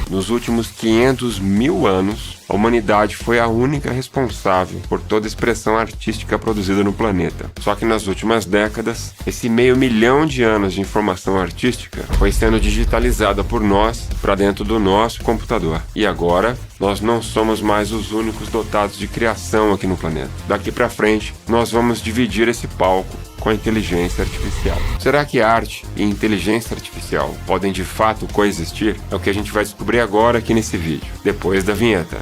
Nos últimos 500 mil anos, a humanidade foi a única responsável por toda expressão artística produzida no planeta. Só que nas últimas décadas, esse 500 mil de anos de informação artística foi sendo digitalizada por nós para dentro do nosso computador. E agora, nós não somos mais os únicos dotados de criação aqui no planeta. Daqui para frente, nós vamos dividir esse palco com a inteligência artificial. Será que arte e inteligência artificial podem de fato coexistir? É o que a gente vai descobrir agora aqui nesse vídeo, depois da vinheta.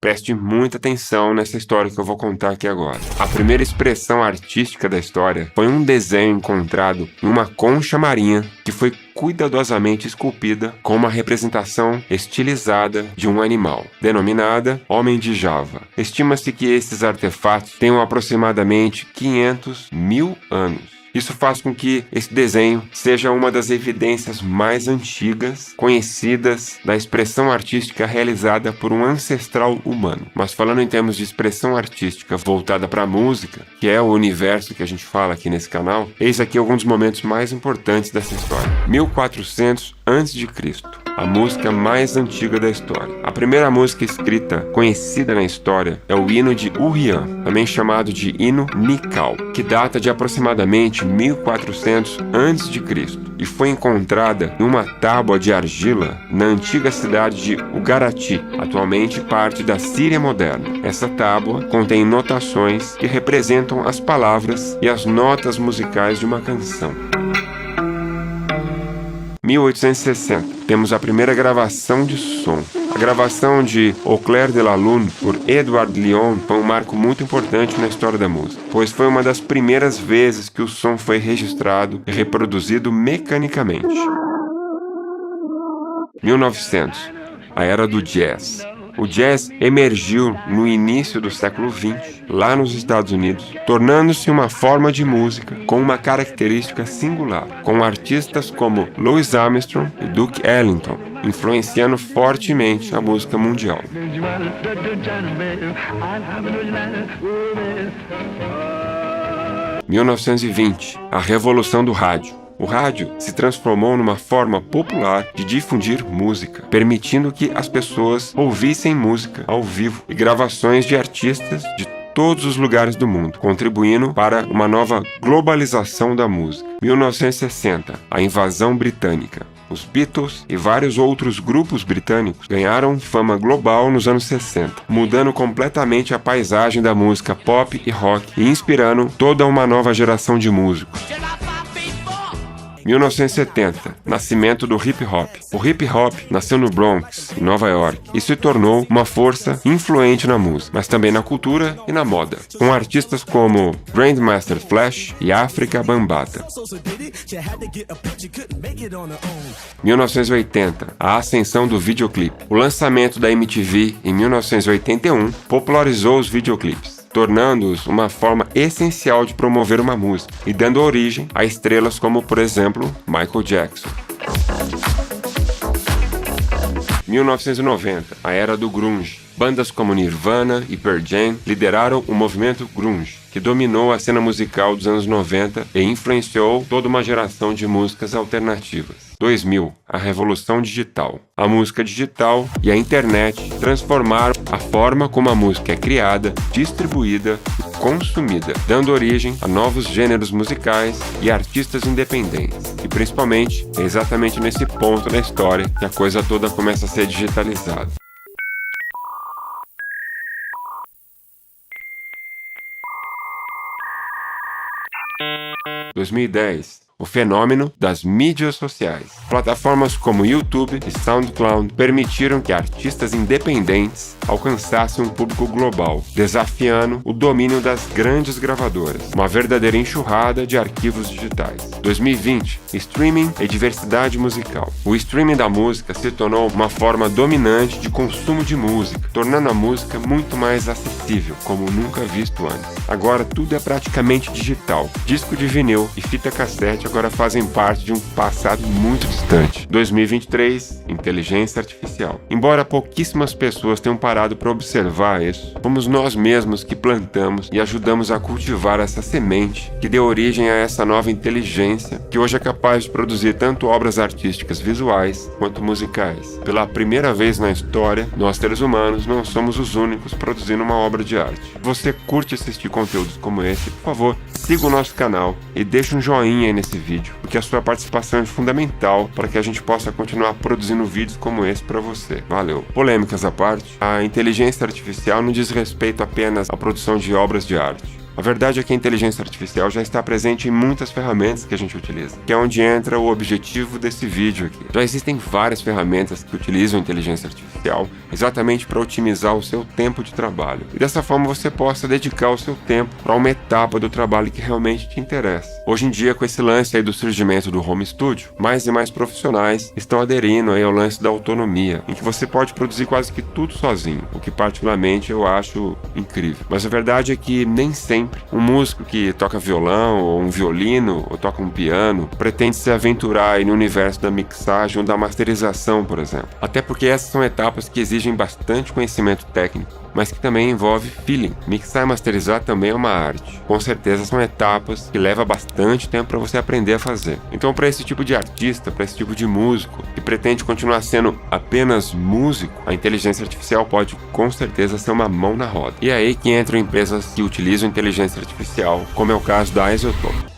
Preste muita atenção nessa história que eu vou contar aqui agora. A primeira expressão artística da história foi um desenho encontrado em uma concha marinha que foi cuidadosamente esculpida com uma representação estilizada de um animal, denominada Homem de Java. Estima-se que esses artefatos tenham aproximadamente 500 mil anos. Isso faz com que esse desenho seja uma das evidências mais antigas conhecidas da expressão artística realizada por um ancestral humano. Mas falando em termos de expressão artística voltada para a música, que é o universo que a gente fala aqui nesse canal, eis aqui alguns dos momentos mais importantes dessa história. 1400 a.C., a música mais antiga da história. A primeira música escrita conhecida na história é o hino de Urrian, também chamado de hino Nikal, que data de aproximadamente 1400 a.C. e foi encontrada em uma tábua de argila na antiga cidade de Ugarati, atualmente parte da Síria moderna. Essa tábua contém notações que representam as palavras e as notas musicais de uma canção. 1860, temos a primeira gravação de som. A gravação de Au clair de la lune por Edouard Lyon foi um marco muito importante na história da música, pois foi uma das primeiras vezes que o som foi registrado e reproduzido mecanicamente. 1900, a era do jazz. O jazz emergiu no início do século XX, lá nos Estados Unidos, tornando-se uma forma de música com uma característica singular, com artistas como Louis Armstrong e Duke Ellington, influenciando fortemente a música mundial. 1920, a revolução do rádio. O rádio se transformou numa forma popular de difundir música, permitindo que as pessoas ouvissem música ao vivo e gravações de artistas de todos os lugares do mundo, contribuindo para uma nova globalização da música. 1960, a invasão britânica. Os Beatles e vários outros grupos britânicos ganharam fama global nos anos 60, mudando completamente a paisagem da música pop e rock e inspirando toda uma nova geração de músicos. 1970, nascimento do hip hop. O hip hop nasceu no Bronx, em Nova York, e se tornou uma força influente na música, mas também na cultura e na moda, com artistas como Grandmaster Flash e Afrika Bambaataa. 1980, a ascensão do videoclipe. O lançamento da MTV em 1981 popularizou os videoclipes, tornando-os uma forma essencial de promover uma música e dando origem a estrelas como, por exemplo, Michael Jackson. 1990, a era do grunge. Bandas como Nirvana e Pearl Jam lideraram o movimento grunge, que dominou a cena musical dos anos 90 e influenciou toda uma geração de músicas alternativas. 2000, a revolução digital. A música digital e a internet transformaram a forma como a música é criada, distribuída e consumida, dando origem a novos gêneros musicais e artistas independentes. E principalmente, é exatamente nesse ponto da história que a coisa toda começa a ser digitalizada. 2010, o fenômeno das mídias sociais. Plataformas como YouTube e SoundCloud permitiram que artistas independentes alcançassem um público global, desafiando o domínio das grandes gravadoras, uma verdadeira enxurrada de arquivos digitais. 2020, streaming e diversidade musical. O streaming da música se tornou uma forma dominante de consumo de música, tornando a música muito mais acessível, como nunca visto antes. Agora tudo é praticamente digital. Disco de vinil e fita cassete agora fazem parte de um passado muito distante. 2023, inteligência artificial. Embora pouquíssimas pessoas tenham parado para observar isso, fomos nós mesmos que plantamos e ajudamos a cultivar essa semente que deu origem a essa nova inteligência que hoje é capaz de produzir tanto obras artísticas visuais quanto musicais. Pela primeira vez na história, nós seres humanos não somos os únicos produzindo uma obra de arte. Se você curte assistir conteúdos como esse, por favor, siga o nosso canal e deixe um joinha aí nesse vídeo, porque a sua participação é fundamental para que a gente possa continuar produzindo vídeos como esse para você. Valeu! Polêmicas à parte, a inteligência artificial não diz respeito apenas à produção de obras de arte. A verdade é que a inteligência artificial já está presente em muitas ferramentas que a gente utiliza, que é onde entra o objetivo desse vídeo aqui. Já existem várias ferramentas que utilizam a inteligência artificial exatamente para otimizar o seu tempo de trabalho. E dessa forma você possa dedicar o seu tempo para uma etapa do trabalho que realmente te interessa. Hoje em dia, com esse lance aí do surgimento do home studio, mais e mais profissionais estão aderindo aí ao lance da autonomia, em que você pode produzir quase que tudo sozinho, o que particularmente eu acho incrível. Mas a verdade é que nem sempre um músico que toca violão, ou um violino, ou toca um piano, pretende se aventurar aí no universo da mixagem ou da masterização, por exemplo. Até porque essas são etapas que exigem bastante conhecimento técnico, mas que também envolve feeling. Mixar e masterizar também é uma arte. Com certeza são etapas que levam bastante tempo para você aprender a fazer. Então, para esse tipo de artista, para esse tipo de músico que pretende continuar sendo apenas músico, a inteligência artificial pode com certeza ser uma mão na roda. E é aí que entram empresas que utilizam inteligência artificial, como é o caso da Isotope.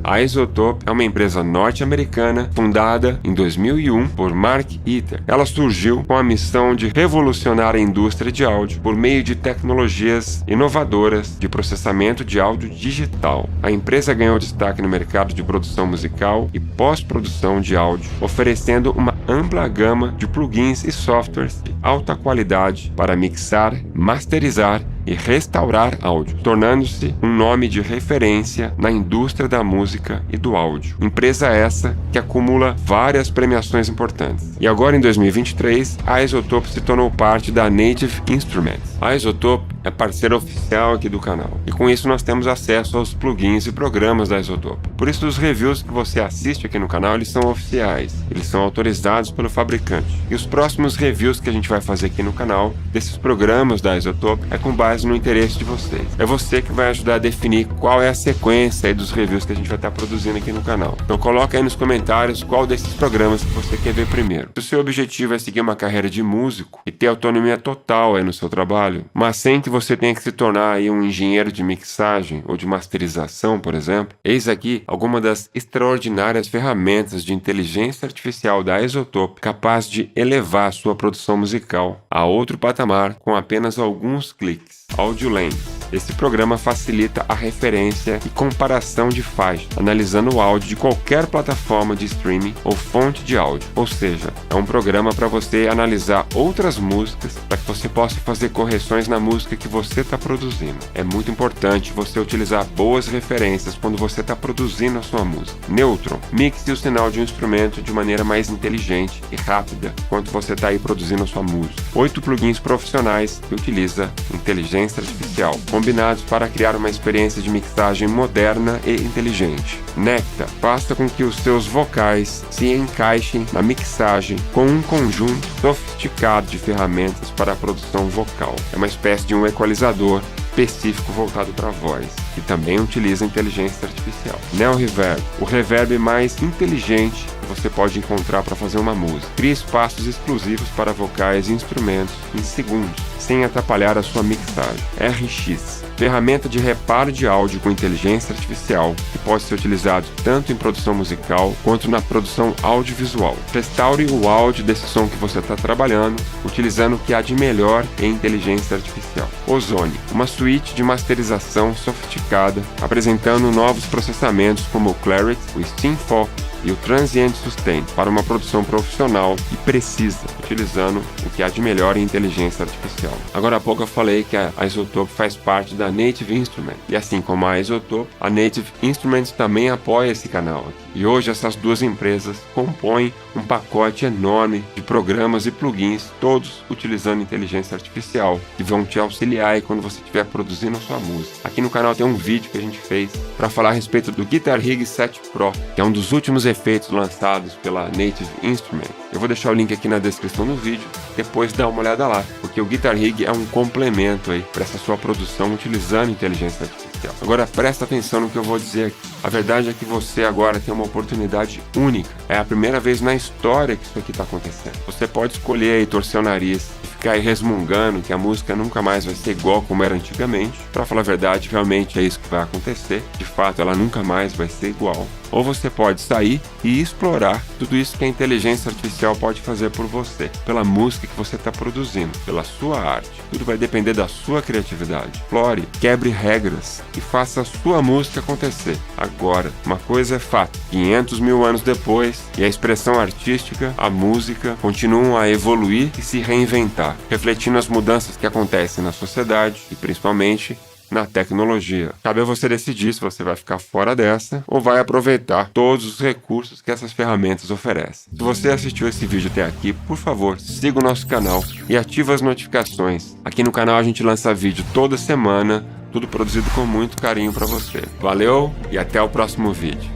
A Isotope é uma empresa norte-americana fundada em 2001 por Mark Ether. Ela surgiu com a missão de revolucionar a indústria de áudio por meio de tecnologias inovadoras de processamento de áudio digital. A empresa ganhou destaque no mercado de produção musical e pós-produção de áudio, oferecendo uma ampla gama de plugins e softwares de alta qualidade para mixar, masterizar e restaurar áudio, tornando-se um nome de referência na indústria da música e do áudio. Empresa essa que acumula várias premiações importantes. E agora em 2023, a Isotope se tornou parte da Native Instruments. A Isotope é parceira oficial aqui do canal, e com isso nós temos acesso aos plugins e programas da Isotope. Por isso os reviews que você assiste aqui no canal, eles são oficiais, eles são autorizados pelo fabricante. E os próximos reviews que a gente vai fazer aqui no canal, desses programas da Isotope, é com base no interesse de vocês. É você que vai ajudar a definir qual é a sequência aí dos reviews que a gente vai estar produzindo aqui no canal. Então coloca aí nos comentários qual desses programas que você quer ver primeiro. Se o seu objetivo é seguir uma carreira de músico e ter autonomia total aí no seu trabalho, mas sem que você tenha que se tornar aí um engenheiro de mixagem ou de masterização, por exemplo, eis aqui algumas das extraordinárias ferramentas de inteligência artificial da Isotope capaz de elevar sua produção musical a outro patamar com apenas alguns cliques. AudioLens. Esse programa facilita a referência e comparação de faixas, analisando o áudio de qualquer plataforma de streaming ou fonte de áudio. Ou seja, é um programa para você analisar outras músicas para que você possa fazer correções na música que você está produzindo. É muito importante você utilizar boas referências quando você está produzindo a sua música. Neutron. Mixe o sinal de um instrumento de maneira mais inteligente e rápida enquanto você está aí produzindo a sua música. 8 plugins profissionais que utiliza inteligência artificial, combinados para criar uma experiência de mixagem moderna e inteligente. Nectar. Basta com que os seus vocais se encaixem na mixagem com um conjunto sofisticado de ferramentas para a produção vocal. É uma espécie de um equalizador específico voltado para a voz, que também utiliza inteligência artificial. Neo Reverb, o reverb mais inteligente que você pode encontrar para fazer uma música. Cria espaços exclusivos para vocais e instrumentos em segundos, sem atrapalhar a sua mixagem. RX, ferramenta de reparo de áudio com inteligência artificial, que pode ser utilizado tanto em produção musical quanto na produção audiovisual. Restaure o áudio desse som que você está trabalhando, utilizando o que há de melhor em inteligência artificial. Ozone, uma suíte de masterização sofisticada, apresentando novos processamentos como o Clarity, o Steam Focus e o Transient Sustain para uma produção profissional e precisa, utilizando o que há de melhor em inteligência artificial. Agora há pouco eu falei que a Isotope faz parte da Native Instruments, e assim como a Isotope, a Native Instruments também apoia esse canal aqui. E hoje essas duas empresas compõem um pacote enorme de programas e plugins, todos utilizando inteligência artificial, que vão te auxiliar aí quando você estiver produzindo a sua música. Aqui no canal tem um vídeo que a gente fez para falar a respeito do Guitar Rig 7 Pro, que é um dos últimos efeitos lançados pela Native Instruments. Eu vou deixar o link aqui na descrição do vídeo, depois dá uma olhada lá, porque o Guitar Rig é um complemento aí para essa sua produção utilizando inteligência artificial. Agora presta atenção no que eu vou dizer aqui. A verdade é que você agora tem uma oportunidade única. É a primeira vez na história que isso aqui está acontecendo. Você pode escolher aí torcer o nariz e ficar aí resmungando que a música nunca mais vai ser igual como era antigamente. Para falar a verdade, realmente é isso que vai acontecer. De fato, ela nunca mais vai ser igual. Ou você pode sair e explorar tudo isso que a inteligência artificial pode fazer por você, pela música que você está produzindo, pela sua arte. Tudo vai depender da sua criatividade. Explore, quebre regras e faça a sua música acontecer. Agora, uma coisa é fato: 500 mil anos depois, e a expressão artística, a música, continuam a evoluir e se reinventar, refletindo as mudanças que acontecem na sociedade e principalmente na tecnologia. Cabe a você decidir se você vai ficar fora dessa ou vai aproveitar todos os recursos que essas ferramentas oferecem. Se você assistiu esse vídeo até aqui, por favor, siga o nosso canal e ative as notificações. Aqui no canal a gente lança vídeo toda semana, tudo produzido com muito carinho para você. Valeu e até o próximo vídeo.